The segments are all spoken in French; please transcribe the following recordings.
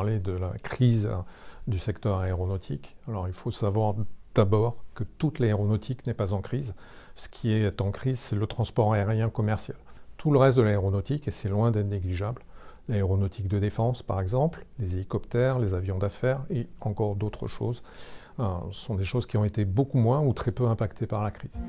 parler de la crise du secteur aéronautique. Alors il faut savoir d'abord que toute l'aéronautique n'est pas en crise. Ce qui est en crise, c'est le transport aérien commercial. Tout le reste de l'aéronautique, et c'est loin d'être négligeable, l'aéronautique de défense par exemple, les hélicoptères, les avions d'affaires et encore d'autres choses, sont des choses qui ont été beaucoup moins ou très peu impactées par la crise.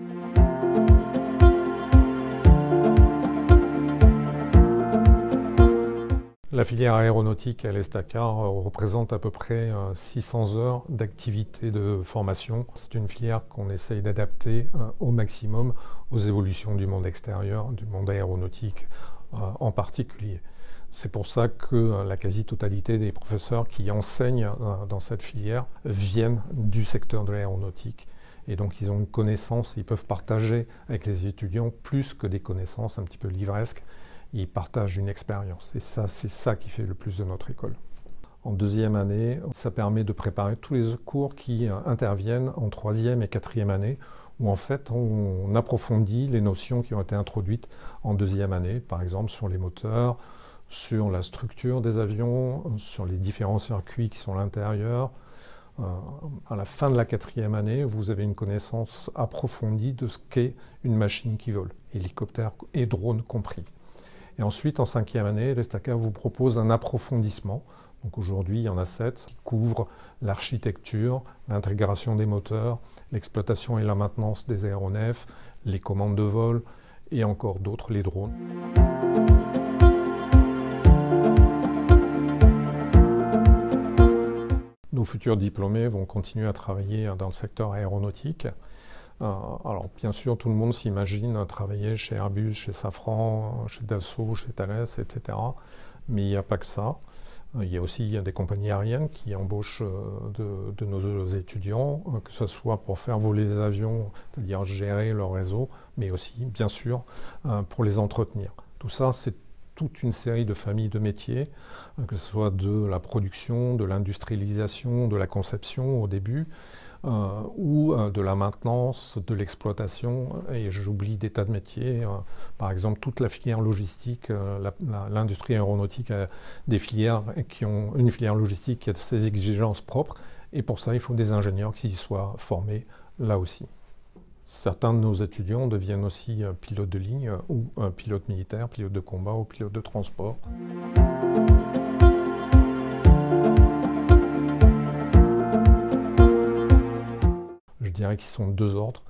La filière aéronautique à l'Estacar représente à peu près 600 heures d'activité de formation. C'est une filière qu'on essaye d'adapter au maximum aux évolutions du monde extérieur, du monde aéronautique en particulier. C'est pour ça que la quasi-totalité des professeurs qui enseignent dans cette filière viennent du secteur de l'aéronautique. Et donc ils ont une connaissance, ils peuvent partager avec les étudiants plus que des connaissances un petit peu livresques. Ils partagent une expérience. Et ça, c'est ça qui fait le plus de notre école. En deuxième année, ça permet de préparer tous les cours qui interviennent en troisième et quatrième année, où en fait on approfondit les notions qui ont été introduites en deuxième année, par exemple sur les moteurs, sur la structure des avions, sur les différents circuits qui sont à l'intérieur. À la fin de la quatrième année, vous avez une connaissance approfondie de ce qu'est une machine qui vole, hélicoptère et drone compris. Et ensuite, en cinquième année, l'Estacar vous propose un approfondissement. Donc aujourd'hui, il y en a 7 qui couvrent l'architecture, l'intégration des moteurs, l'exploitation et la maintenance des aéronefs, les commandes de vol et encore d'autres, les drones. Nos futurs diplômés vont continuer à travailler dans le secteur aéronautique. Alors bien sûr, tout le monde s'imagine travailler chez Airbus, chez Safran, chez Dassault, chez Thales, etc. Mais il n'y a pas que ça. Il y a aussi des compagnies aériennes qui embauchent de nos étudiants, que ce soit pour faire voler les avions, c'est-à-dire gérer leur réseau, mais aussi, bien sûr, pour les entretenir. Tout ça, c'est toute une série de familles de métiers, que ce soit de la production, de l'industrialisation, de la conception au début, ou de la maintenance, de l'exploitation, et j'oublie des tas de métiers, par exemple toute la filière logistique, l'industrie aéronautique a des filières qui ont une filière logistique qui a ses exigences propres, et pour ça il faut des ingénieurs qui y soient formés là aussi. Certains de nos étudiants deviennent aussi pilotes de ligne ou pilotes militaires, pilotes de combat ou pilotes de transport. Je dirais qu'ils sont de deux ordres.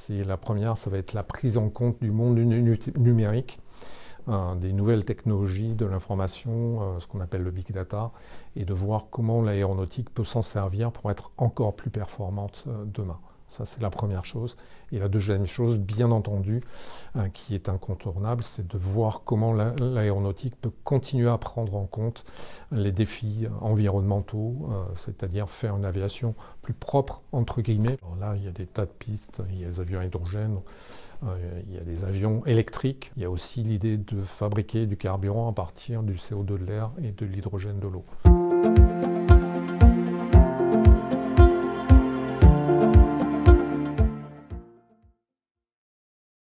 La première, ça va être la prise en compte du monde numérique, des nouvelles technologies de l'information, ce qu'on appelle le big data, et de voir comment l'aéronautique peut s'en servir pour être encore plus performante demain. Ça, c'est la première chose. Et la deuxième chose, bien entendu, qui est incontournable, c'est de voir comment l'aéronautique peut continuer à prendre en compte les défis environnementaux, c'est-à-dire faire une aviation plus propre, entre guillemets. Alors là, il y a des tas de pistes, il y a des avions à hydrogène, il y a des avions électriques. Il y a aussi l'idée de fabriquer du carburant à partir du CO2 de l'air et de l'hydrogène de l'eau.